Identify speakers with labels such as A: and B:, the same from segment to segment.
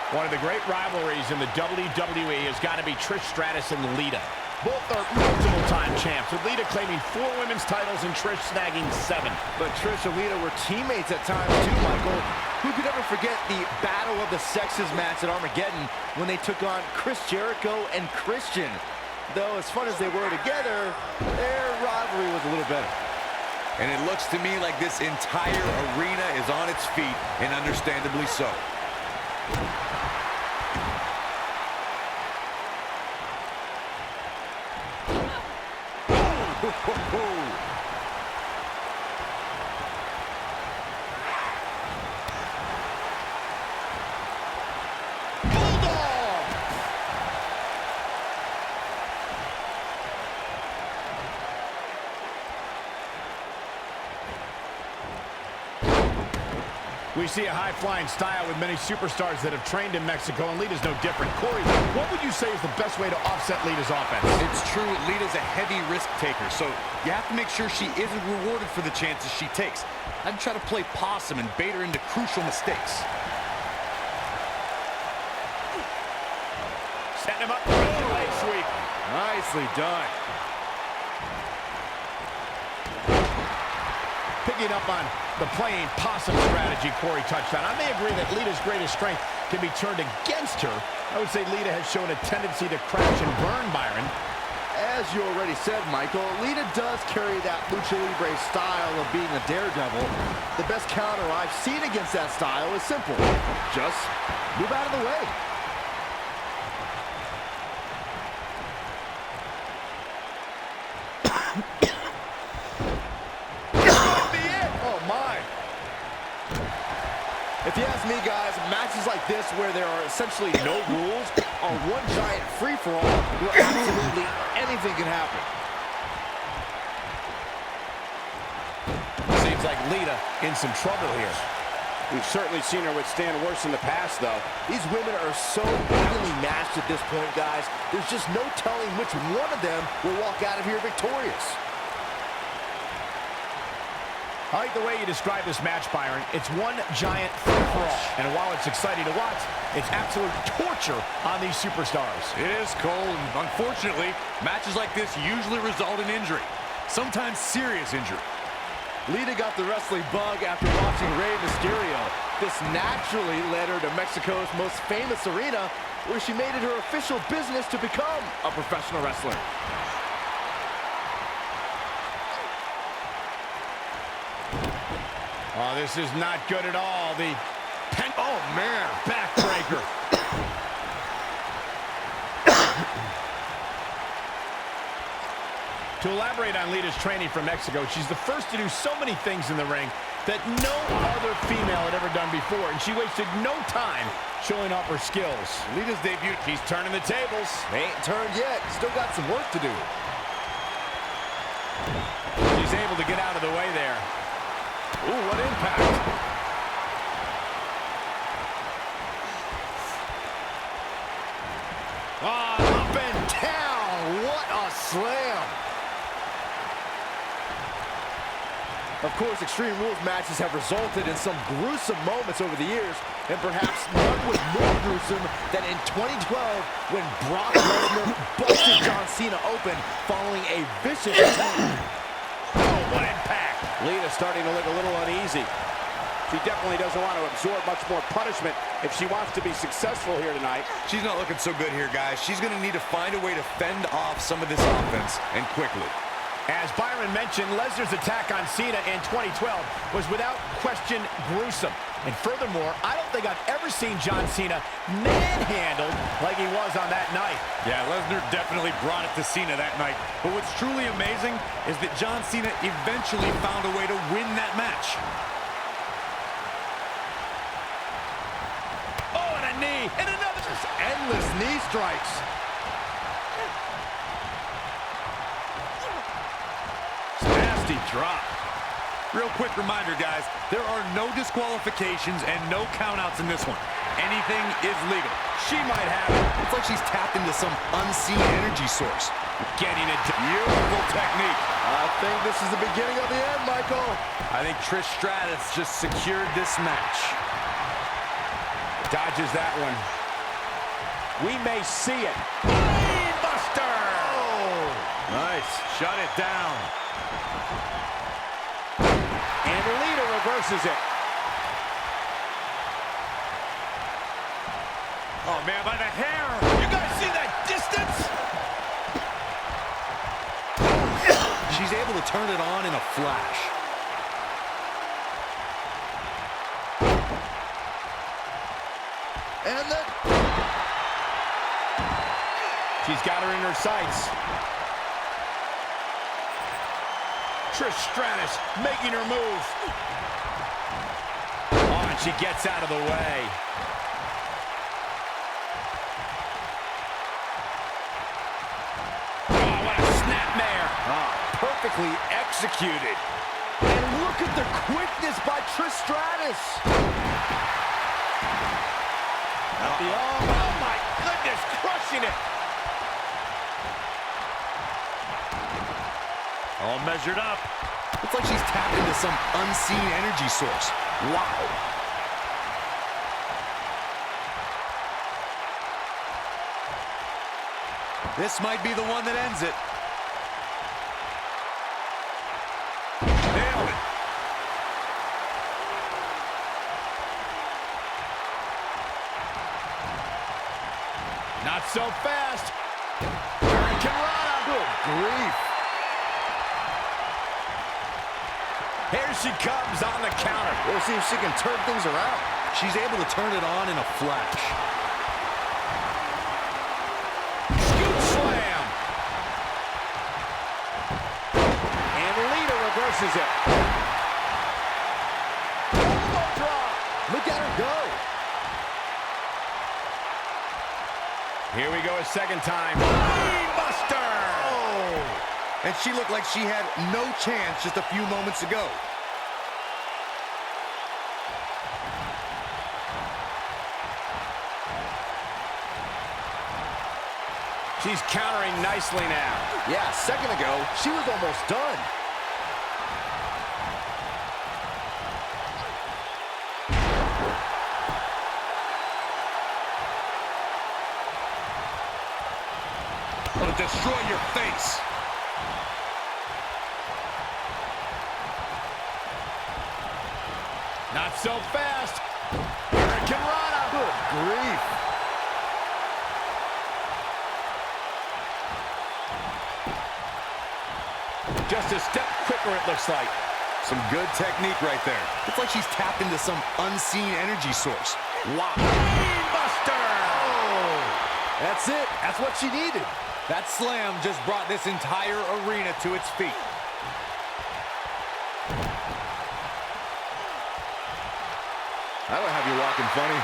A: One of the great rivalries in the WWE has got to be Trish Stratus and Lita. Both are multiple-time champs, with Lita claiming 4 women's titles and Trish snagging 7.
B: But Trish and Lita were teammates at times too, Michael. Who could ever forget the Battle of the Sexes match at Armageddon when they took on Chris Jericho and Christian? Though, as fun as they were together, their rivalry was a little better.
C: And it looks to me like this entire arena is on its feet, and understandably so.
A: We see a high-flying style with many superstars that have trained in Mexico, and Lita's no different. Corey, what would you say is the best way to offset Lita's offense?
C: It's true, Lita's a heavy risk taker, so you have to make sure she isn't rewarded for the chances she takes. I'd try to play possum and bait her into crucial mistakes.
A: Setting him up for a leg sweep.
B: Nicely done.
A: Picking up on the playing possum strategy Corey touched on. I may agree that Lita's greatest strength can be turned against her. I would say Lita has shown a tendency to crash and burn, Byron.
B: As you already said, Michael, Lita does carry that lucha libre style of being a daredevil. The best counter I've seen against that style is simple. Just move out of the way. If you ask me, guys, matches like this where there are essentially no rules are one giant free-for-all where absolutely anything can happen.
A: Seems like Lita in some trouble here.
D: We've certainly seen her withstand worse in the past, though.
B: These women are so evenly matched at this point, guys. There's just no telling which one of them will walk out of here victorious.
A: I like the way you describe this match, Byron. It's one giant free-for-all. And while it's exciting to watch, it's absolute torture on these superstars.
C: It is, Cole, and unfortunately, matches like this usually result in injury. Sometimes serious injury.
B: Lita got the wrestling bug after watching Rey Mysterio. This naturally led her to Mexico's most famous arena, where she made it her official business to become a professional wrestler.
A: Oh, this is not good at all. Oh, man, backbreaker. To elaborate on Lita's training from Mexico, she's the first to do so many things in the ring that no other female had ever done before, and she wasted no time showing off her skills.
C: Lita's debut, she's turning the tables.
B: They ain't turned yet. Still got some work to do.
A: She's able to get out of the way there. Ooh, what impact. Up and down. What a slam.
B: Of course, Extreme Rules matches have resulted in some gruesome moments over the years, and perhaps none was more gruesome than in 2012 when Brock Lesnar busted John Cena open following a vicious attack.
A: Oh, what impact.
D: Lita's starting to look a little uneasy. She definitely doesn't want to absorb much more punishment if she wants to be successful here tonight.
C: She's not looking so good here, guys. She's going to need to find a way to fend off some of this offense, and quickly.
A: As Byron mentioned, Lesnar's attack on Cena in 2012 was without question gruesome. And furthermore, I don't think I've ever seen John Cena manhandled like he was on that night.
C: Yeah, Lesnar definitely brought it to Cena that night. But what's truly amazing is that John Cena eventually found a way to win that match.
A: Oh, and a knee, and another.
B: Just endless knee strikes.
A: Nasty drop.
C: Real quick reminder, guys, there are no disqualifications and no countouts in this one. Anything is legal.
A: She might have it.
C: It's like she's tapped into some unseen energy source.
A: Getting it.
C: Beautiful technique.
B: I think this is the beginning of the end, Michael.
C: I think Trish Stratus just secured this match.
D: Dodges that one. We may see it.
A: Buster!
C: Oh, nice. Shut it down.
D: And Lita reverses it.
C: Oh, man, by the hair.
A: You guys see that distance?
C: She's able to turn it on in a flash.
B: And then
A: She's got her in her sights. Trish Stratus making her move. Oh, and she gets out of the way. Oh, what a snapmare.
B: perfectly executed. And look at the quickness by Trish Stratus.
A: Oh, my goodness, crushing it.
C: All measured up. It's like she's tapped into some unseen energy source. Wow. This might be the one that ends it. Nailed it.
A: Not so fast. Hurricane.
B: Good grief.
A: Here she comes on the counter.
B: We'll see if she can turn things around.
C: She's able to turn it on in a flash.
A: Scoop slam.
D: And Lita reverses it.
B: Elbow drop. Look at her go.
A: Here we go a second time. Buster.
C: And she looked like she had no chance just a few moments ago.
A: She's countering nicely now.
B: Yeah, a second ago, she was almost done.
C: It'll destroy your face.
A: Not so fast. Hurricane Rana.
B: Good grief.
A: Just a step quicker, it looks like.
C: Some good technique right there. It's like she's tapped into some unseen energy source. Wow.
A: Buster.
B: That's it. That's what she needed.
C: That slam just brought this entire arena to its feet.
B: That'll have you walking funny.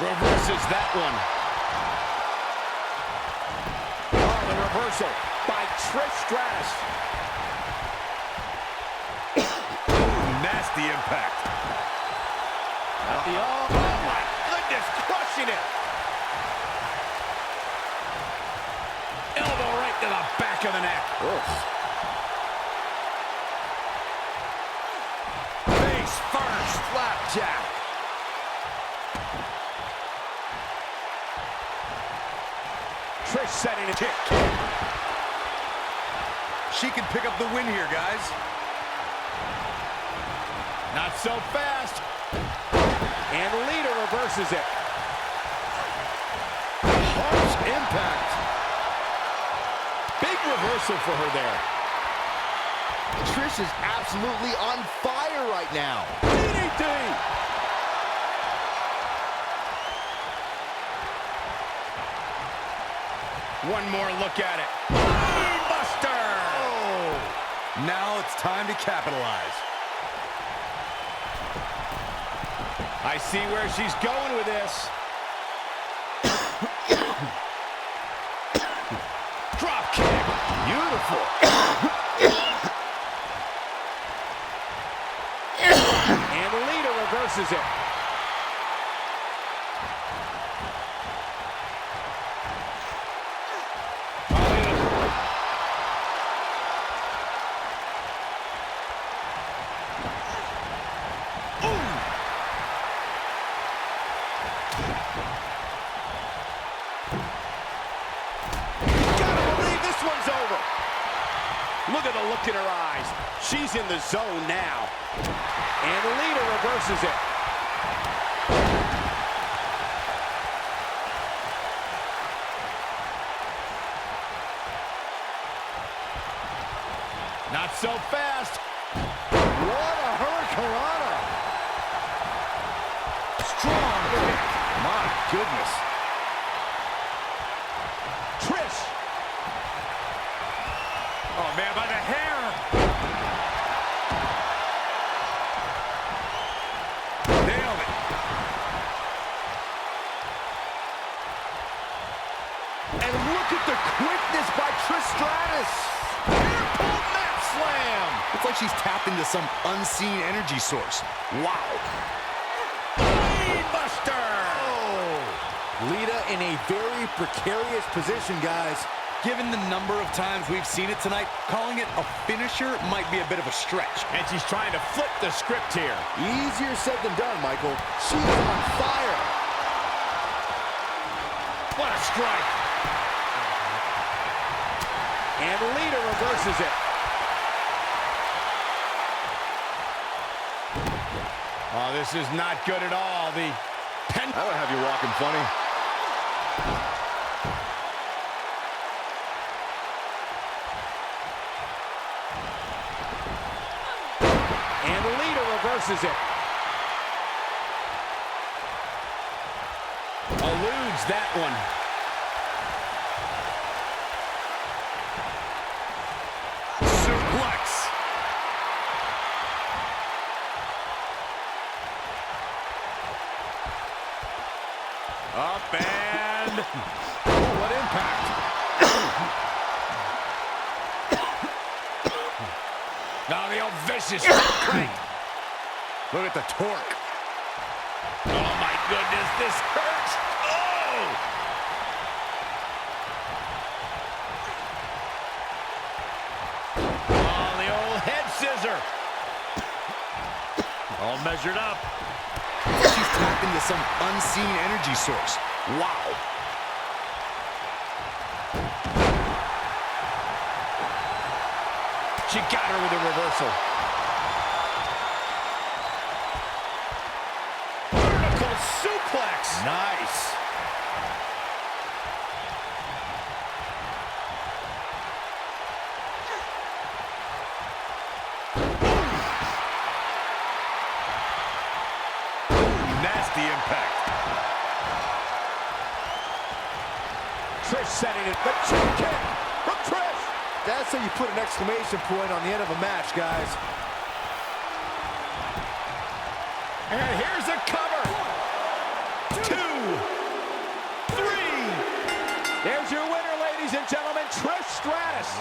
A: Reverses that one. Oh, the reversal by Trish Stratus.
C: Nasty impact.
A: Oh, my goodness, crushing it. Elbow right to the back of the neck. Face first, flapjack. Trish setting a kick.
C: She can pick up the win here, guys.
A: Not so fast.
D: And Lita reverses it.
B: Harsh impact.
A: Big reversal for her there.
B: Trish is absolutely on fire right now.
A: DDT. One more look at it. Buster.
C: Now it's time to capitalize.
A: I see where she's going with this. Drop kick.
B: Beautiful.
D: And Lita reverses it. Look at the look in her eyes. She's in the zone now. And Lita reverses it.
A: Not so fast.
B: What a hurricanrana.
A: Strong kick. My goodness.
D: Trish.
C: Oh, man, by the hair. Nailed it.
B: And look at the quickness by Trish Stratus.
A: Pulled mat slam.
C: It's like she's tapped into some unseen energy source. Wow.
A: Buster.
B: Lita in a very precarious position, guys.
C: Given the number of times we've seen it tonight, calling it a finisher might be a bit of a stretch.
A: And she's trying to flip the script here.
B: Easier said than done, Michael. She's on fire.
A: What a strike.
D: And Lita reverses it.
A: Oh, this is not good at all. The pen.
B: I don't have you walking funny.
D: And Lita reverses it.
A: Eludes that one.
C: Suplex.
A: Up and... Oh, what impact. Now the old vicious crank.
C: Look at the torque.
A: Oh, my goodness, this hurts. Oh! Oh, the old head scissor. All measured up.
C: She's tapped into some unseen energy source. Wow.
A: She got her with a reversal. Vertical suplex. Nice.
C: Nasty impact.
D: Trish setting it. The chin kick from Trish.
B: That's how you put an exclamation point on the end of a match, guys.
A: And here's a cover. 1, 2, 3.
D: There's your winner, ladies and gentlemen, Trish Stratus.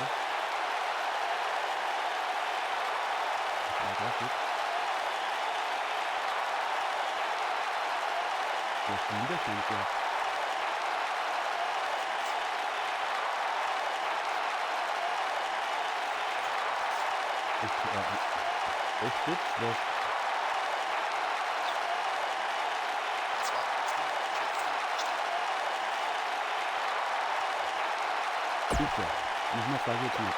E: Нужно позицию.